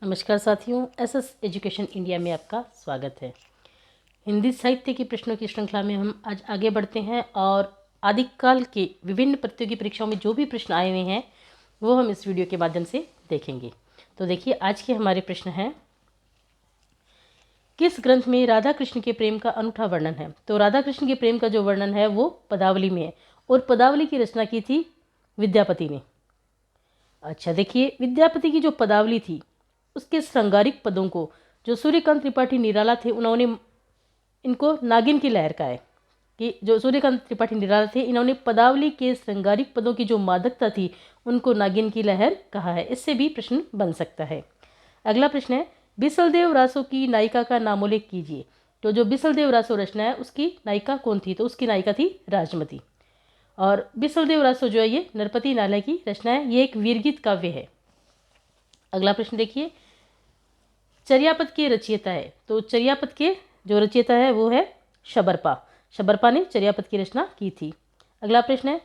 नमस्कार साथियों, SS education India में आपका स्वागत है। हिंदी साहित्य की प्रश्नों की श्रृंखला में हम आज आगे बढ़ते हैं और आदिकाल के विभिन्न प्रतियोगी परीक्षाओं में जो भी प्रश्न आए हुए हैं वो हम इस वीडियो के माध्यम से देखेंगे। तो देखिए, आज के हमारे प्रश्न हैं, किस ग्रंथ में राधा कृष्ण के प्रेम का अनूठा वर्णन है? तो राधा कृष्ण के प्रेम का जो वर्णन है वो पदावली में है और पदावली की रचना की थी विद्यापति ने। अच्छा देखिए, विद्यापति की जो पदावली थी उसके श्रृंगारिक पदों को जो सूर्यकांत त्रिपाठी निराला थे उन्होंने इनको नागिन की लहर कहा है कि जो सूर्यकांत त्रिपाठी निराला थे इन्होंने पदावली के श्रृंगारिक पदों की जो मादकता थी उनको नागिन की लहर कहा है। इससे भी प्रश्न बन सकता है। अगला प्रश्न है, बिसलदेव रासो की नायिका का नामोल्लेख कीजिए। तो जो बिसलदेव रासो रचना है उसकी नायिका कौन थी? तो उसकी नायिका थी राजमती। और बिसलदेव रासो जो है ये नरपति नालय की रचना है, ये एक वीरगीत काव्य है। अगला प्रश्न देखिए, चर्यापद के रचयिता है। तो चर्यापद के जो रचयिता है वो है शबरपा। शबरपा ने चर्यापद की रचना की थी। अगला प्रश्न है,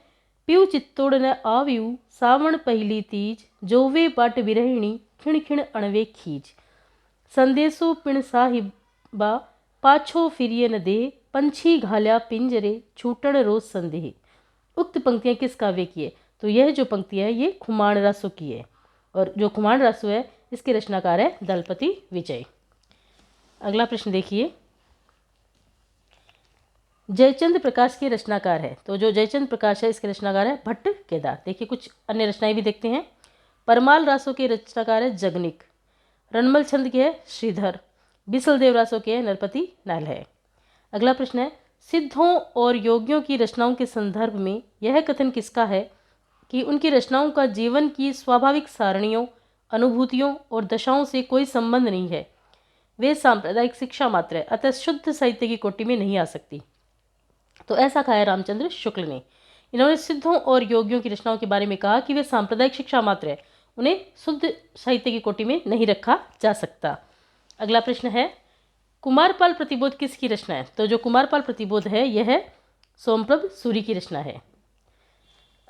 पीऊ चित्तोड़ न आव्यू सावण पहली तीज जोवे बाट विरहिणी खिण खिण अणवे खीज संदेशो पिण साहिबा पाछो फिरिय न दे पंछी घाल्या पिंजरे छूटण रोज संदेह। उक्त पंक्तियां किस काव्य की है? तो यह जो पंक्तियां है ये खुमाण रासो की है और जो खुमाण रासो है इसके रचनाकार है दलपति विजय। अगला प्रश्न देखिए, जयचंद्र प्रकाश के रचनाकार है। तो जो जयचंद्र प्रकाश है इसके रचनाकार है भट्ट केदार। देखिए कुछ अन्य रचनाएं भी देखते हैं। परमाल रासो के रचनाकार है जगनिक। रणमल छंद के है श्रीधर। बिसलदेव रासो के है नरपति नाल है। अगला प्रश्न है, सिद्धों और योगियों की रचनाओं के संदर्भ में यह कथन किसका है कि उनकी रचनाओं का जीवन की स्वाभाविक सारणियों, अनुभूतियों और दशाओं से कोई संबंध नहीं है, वे सांप्रदायिक शिक्षा मात्र है, अतः शुद्ध साहित्य की कोटि में नहीं आ सकती। तो ऐसा कहा है रामचंद्र शुक्ल ने। इन्होंने सिद्धों और योगियों की रचनाओं के बारे में कहा कि वे सांप्रदायिक शिक्षा मात्र है, उन्हें शुद्ध साहित्य की कोटि में नहीं रखा जा सकता। अगला प्रश्न है, कुमारपाल प्रतिबोध किसकी रचना है? तो जो कुमारपाल प्रतिबोध है यह सोमप्रभ सूरी की रचना है।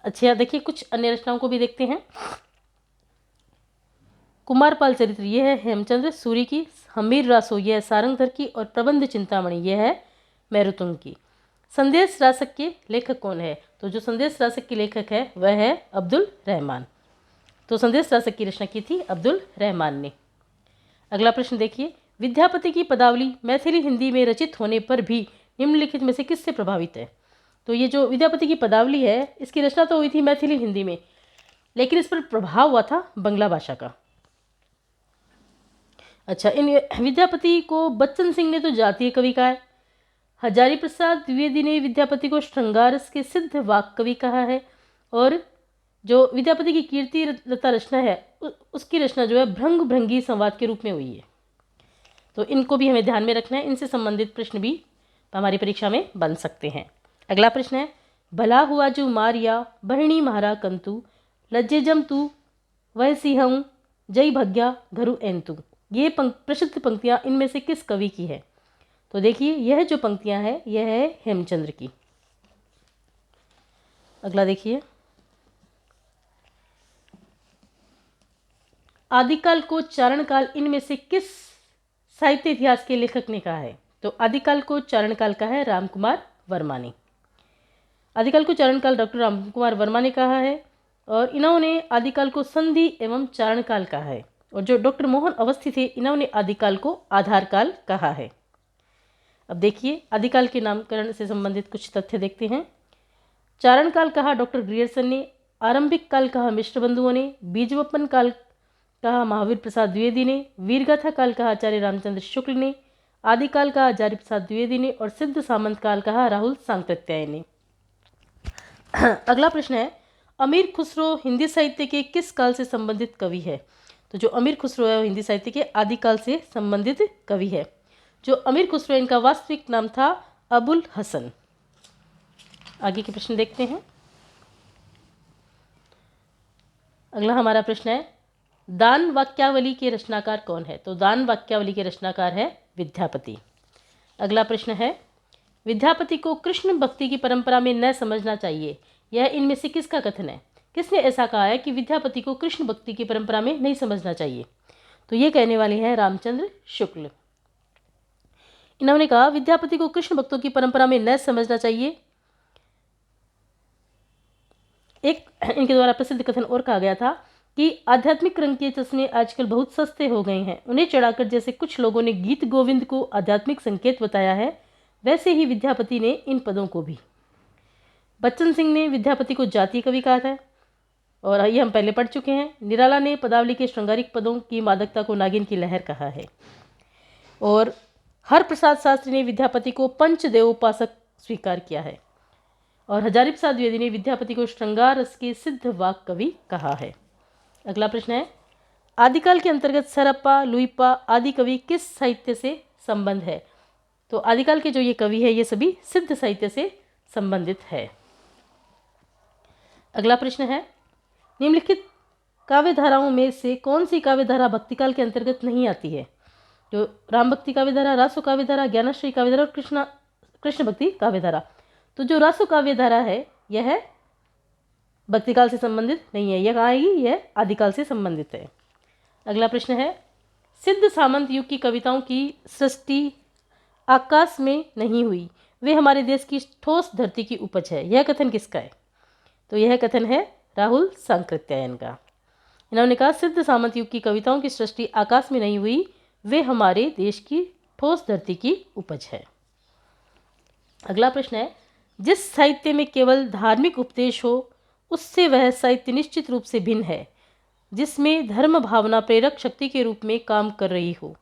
अच्छा देखिए, कुछ अन्य रचनाओं को भी देखते हैं। कुमारपाल चरित्र यह है हेमचंद्र सूरी की। हमीर रासो यह है सारंगधर की और प्रबंध चिंतामणि यह है मेरुतुंग की। संदेश रासक के लेखक कौन है? तो जो संदेश रासक के लेखक है वह है अब्दुल रहमान। तो संदेश रासक की रचना की थी अब्दुल रहमान ने। अगला प्रश्न देखिए, विद्यापति की पदावली मैथिली हिंदी में रचित होने पर भी निम्नलिखित में से किससे प्रभावित है? तो ये जो विद्यापति की पदावली है इसकी रचना तो हुई थी मैथिली हिंदी में, लेकिन इस पर प्रभाव हुआ था बंगला भाषा का। अच्छा, इन विद्यापति को बच्चन सिंह ने तो जातीय कवि कहा है। हजारी प्रसाद द्विवेदी ने विद्यापति को श्रृंगारस के सिद्ध वाक कवि कहा है। और जो विद्यापति की कीर्ति लता रचना है उसकी रचना जो है भृंग भृंगी संवाद के रूप में हुई है। तो इनको भी हमें ध्यान में रखना है, इनसे संबंधित प्रश्न भी हमारी परीक्षा में बन सकते हैं। अगला प्रश्न है, भला हुआ जो मारिया बहिणी महारा कंतु लज्जे जम तू वह सिंहऊ जय भग्या घरु एंतु। ये प्रसिद्ध पंक्तियां इनमें से किस कवि की है? तो देखिए, यह जो पंक्तियां हैं यह है हेमचंद्र की। अगला देखिए, आदिकाल को चारण काल इनमें से किस साहित्य इतिहास के लेखक ने कहा है? तो आदिकाल को चारण काल का है रामकुमार वर्मा ने। आदिकाल को चारण काल डॉक्टर रामकुमार वर्मा ने कहा है और इन्होंने आदिकाल को संधि एवं चारण काल कहा है। और जो डॉक्टर मोहन अवस्थी थे इन्होंने आदिकाल को आधार काल कहा है। अब देखिए, आदिकाल के नामकरण से संबंधित कुछ तथ्य देखते हैं। चारण काल कहा डॉक्टर ग्रियर्सन ने, आरंभिक काल कहा मिश्र बंधुओं ने, बीजवपन काल कहा महावीर प्रसाद द्विवेदी ने, वीरगाथा काल कहा आचार्य रामचंद्र शुक्ल ने, आदिकाल कहा आचार्य प्रसाद द्विवेदी ने और सिद्ध सामंत काल कहा राहुल सांकृत्याय ने। अगला प्रश्न है, अमीर खुसरो हिंदी साहित्य के किस काल से संबंधित कवि है? तो जो अमीर खुसरो है वो हिंदी साहित्य के आदिकाल से संबंधित कवि है। जो अमीर खुसरो इनका वास्तविक नाम था अबुल हसन। आगे के प्रश्न देखते हैं। अगला हमारा प्रश्न है, दान वाक्यावली के रचनाकार कौन है? तो दान वाक्यावली के रचनाकार है विद्यापति। अगला प्रश्न है, विद्यापति को कृष्ण भक्ति की परंपरा में न समझना चाहिए, यह इनमें से किसका कथन है? किसने ऐसा कहा है कि विद्यापति को कृष्ण भक्ति की परंपरा में नहीं समझना चाहिए? तो ये कहने वाले हैं रामचंद्र शुक्ल। इन्होंने कहा विद्यापति को कृष्ण भक्तों की परंपरा में न समझना चाहिए। एक इनके द्वारा प्रसिद्ध कथन और कहा गया था कि आध्यात्मिक रंग के चश्मे आजकल बहुत सस्ते हो गए हैं, उन्हें चढ़ाकर जैसे कुछ लोगों ने गीत गोविंद को आध्यात्मिक संकेत बताया है, वैसे ही विद्यापति ने इन पदों को भी। बच्चन सिंह ने विद्यापति को जातीय कवि कहा था, और ये हम पहले पढ़ चुके हैं। निराला ने पदावली के श्रृंगारिक पदों की मादकता को नागिन की लहर कहा है। और हर प्रसाद शास्त्री ने विद्यापति को पंचदेवोपासक स्वीकार किया है। और हजारी प्रसाद द्विवेदी ने विद्यापति को श्रृंगार रस के सिद्ध वाक कवि कहा है। अगला प्रश्न है, आदिकाल के अंतर्गत सरप्पा, लुइपा आदि कवि किस साहित्य से संबंध है? तो आदिकाल के जो ये कवि है ये सभी सिद्ध साहित्य से संबंधित है। अगला प्रश्न है, निम्नलिखित काव्य धाराओं में से कौन सी काव्य धारा भक्तिकाल के अंतर्गत नहीं आती है? जो राम भक्ति काव्य धारा, रासो काव्य धारा, ज्ञानश्री काव्य धारा और कृष्ण भक्ति काव्य धारा। तो जो रासो काव्य धारा है यह भक्तिकाल से संबंधित नहीं है, यह कहाँ आएगी? यह आदिकाल से संबंधित है। अगला प्रश्न है, सिद्ध सामंत युग की कविताओं की सृष्टि आकाश में नहीं हुई, वे हमारे देश की ठोस धरती की उपज है, यह कथन किसका है? तो यह कथन है राहुल सांकृत्यायन का। इन्होंने कहा सिद्ध सामंत युग की कविताओं की सृष्टि आकाश में नहीं हुई, वे हमारे देश की ठोस धरती की उपज है। अगला प्रश्न है, जिस साहित्य में केवल धार्मिक उपदेश हो उससे वह साहित्य निश्चित रूप से भिन्न है, जिसमें धर्म भावना प्रेरक शक्ति के रूप में काम कर रही हो।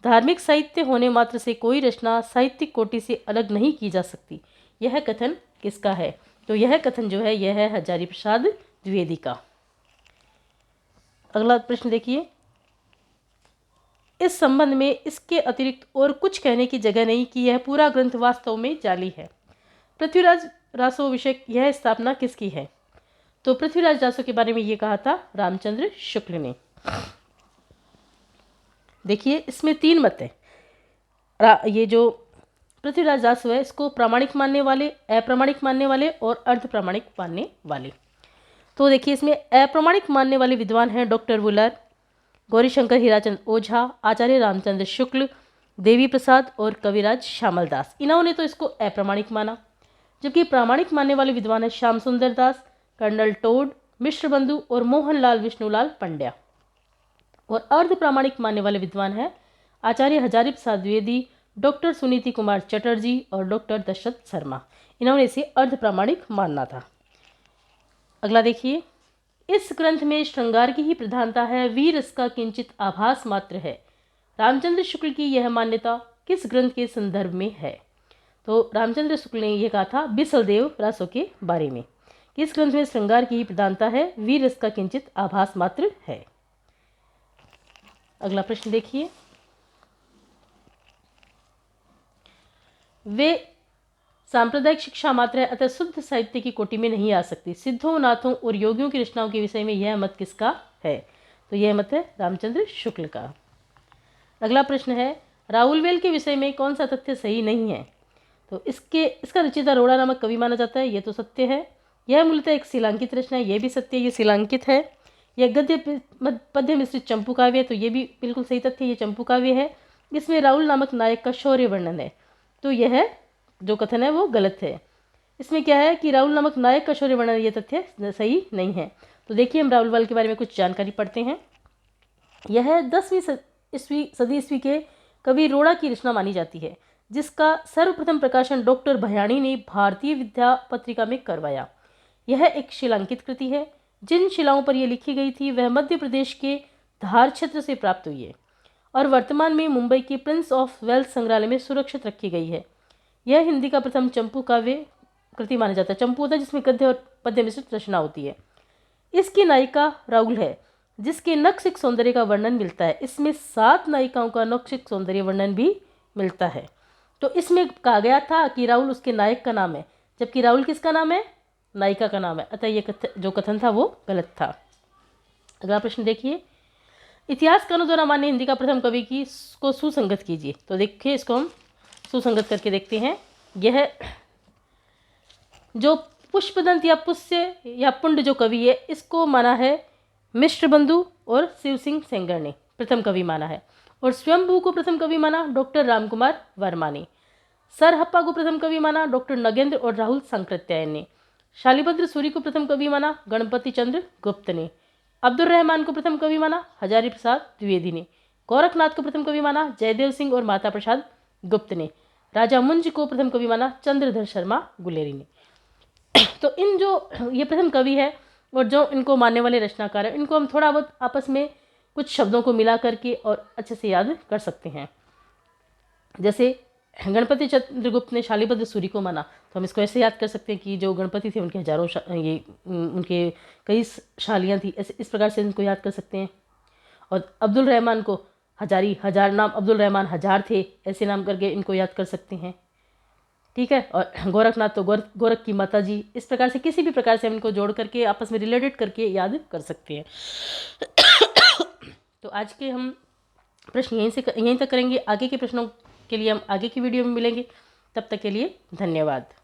धार्मिक साहित्य होने मात्र से कोई रचना साहित्यिक कोटि से अलग नहीं की जा सकती, यह कथन किसका है? तो यह कथन जो है यह है हजारी प्रसाद द्विवेदी का। अगला प्रश्न देखिए, इस संबंध में इसके अतिरिक्त और कुछ कहने की जगह नहीं कि यह पूरा ग्रंथ वास्तव में जाली है। पृथ्वीराज रासो विषय यह स्थापना किसकी है? तो पृथ्वीराज रासो के बारे में ये कहा था रामचंद्र शुक्ल ने। देखिए इसमें 3 मत है। ये जो पृथ्वीराज रासो है इसको प्रामाणिक मानने वाले, अप्रामाणिक मानने वाले और अर्ध प्रामाणिक मानने वाले। तो देखिए इसमें अप्रामाणिक मानने वाले विद्वान हैं डॉक्टर वुलर, गौरीशंकर हीराचंद ओझा, आचार्य रामचंद्र शुक्ल, देवी प्रसाद और कविराज श्यामल दास। इन्होंने तो इसको अप्रामाणिक माना। जबकि प्रामाणिक मानने वाले विद्वान हैं श्याम सुंदर दास, कर्नल टोड, मिश्र बंधु और मोहनलाल विष्णुलाल पंड्या। और अर्ध प्रामाणिक मानने वाले विद्वान हैं आचार्य हजारी प्रसाद द्विवेदी, डॉक्टर सुनीति कुमार चटर्जी और डॉक्टर दशरथ शर्मा। इन्होंने इसे अर्ध प्रामाणिक मानना था। अगला देखिए, इस ग्रंथ में श्रृंगार की ही प्रधानता है, वीर रस का किंचित आभास मात्र है। रामचंद्र शुक्ल की यह मान्यता किस ग्रंथ के संदर्भ में है? तो रामचंद्र शुक्ल ने यह कहा था बिसलदेव रासो के बारे में। इस ग्रंथ में श्रृंगार की ही प्रधानता है, वीर रस का किंचित आभास मात्र है। अगला प्रश्न देखिए, वे सांप्रदायिक शिक्षा मात्र है अतः शुद्ध साहित्य की कोटि में नहीं आ सकती। सिद्धों, नाथों और योगियों की रचनाओं के विषय में यह मत किसका है? तो यह मत है रामचंद्र शुक्ल का। अगला प्रश्न है, राउलवेल के विषय में कौन सा तथ्य सही नहीं है? तो इसका रचयिता रोड़ा नामक कवि माना जाता है, यह तो सत्य है। यह मूलतः एक शिलांकित रचना है, यह भी सत्य है, यह शिलांकित है। यह गद्य पद्य मिश्रित चंपू काव्य है, तो यह भी बिल्कुल सही तथ्य, यह चंपू काव्य है। इसमें राहुल नामक नायक का शौर्य वर्णन है, तो यह जो कथन है वो गलत है। इसमें क्या है कि राहुल नामक नायक का शौर्य वर्णन, यह तथ्य सही नहीं है। तो देखिए हम राउलवाल के बारे में कुछ जानकारी पढ़ते हैं। यह 10वीं सदी ईस्वी के कवि रोड़ा की रचना मानी जाती है, जिसका सर्वप्रथम प्रकाशन डॉक्टर भयाणी ने भारतीय विद्या पत्रिका में करवाया। यह एक शिलांकित कृति है। जिन शिलाओं पर यह लिखी गई थी वह मध्य प्रदेश के धार क्षेत्र से प्राप्त हुई है और वर्तमान में मुंबई के प्रिंस ऑफ वेल्स संग्रहालय में सुरक्षित रखी गई है। यह हिंदी का प्रथम चंपू काव्य कृति माना जाता है। चंपू होता है जिसमें गद्य और पद्य मिश्रित रचना होती है। इसकी नायिका राहुल है, जिसके नक्सिक सौंदर्य का वर्णन मिलता है। इसमें 7 नायिकाओं का नक्सिक सौंदर्य वर्णन भी मिलता है। तो इसमें कहा गया था कि राहुल उसके नायक का नाम है, जबकि राहुल किसका नाम है? नायिका का नाम है। अतः ये जो कथन था वो गलत था। अगला प्रश्न देखिए, इतिहासकारों द्वारा मान्य हिंदी का प्रथम कवि की को सुसंगत कीजिए। तो देखिए इसको हम सुसंगत करके देखते हैं। यह जो पुष्पदंत या पुष्य या पुंड जो कवि है, इसको माना है मिश्र बंधु और शिव सिंह सेंगर ने। प्रथम कवि माना है। और स्वयंभू को प्रथम कवि माना डॉक्टर रामकुमार वर्मा ने। सरहप्पा को प्रथम कवि माना डॉक्टर नगेंद्र और राहुल सांकृत्यायन ने। शालिभद्र सूरी को प्रथम कवि माना गणपति चंद्र गुप्त ने। अब्दुल रहमान को प्रथम कवि माना हजारी प्रसाद द्विवेदी ने। गोरखनाथ को प्रथम कवि माना जयदेव सिंह और माता प्रसाद गुप्त ने। राजा मुंज को प्रथम कवि माना चंद्रधर शर्मा गुलेरी ने। तो इन जो ये प्रथम कवि है और जो इनको मानने वाले रचनाकार हैं, इनको हम थोड़ा बहुत आपस में कुछ शब्दों को मिला करके और अच्छे से याद कर सकते हैं। जैसे गणपति चंद्रगुप्त ने शालिभद्र सूरी को माना, तो हम इसको ऐसे याद कर सकते हैं कि जो गणपति थे उनके हजारों उनके कई शालियाँ थी, ऐसे इस प्रकार से इनको याद कर सकते हैं। और अब्दुल रहमान को हजार नाम अब्दुल रहमान हजार थे, ऐसे नाम करके इनको याद कर सकते हैं। ठीक है। और गोरखनाथ तो गोरख की माता जी, इस प्रकार से किसी भी प्रकार से हम इनको जोड़ करके आपस में रिलेटेड करके याद कर सकते हैं। तो आज के हम प्रश्न यहीं तक करेंगे। आगे के प्रश्नों के लिए हम आगे की वीडियो में मिलेंगे। तब तक के लिए धन्यवाद।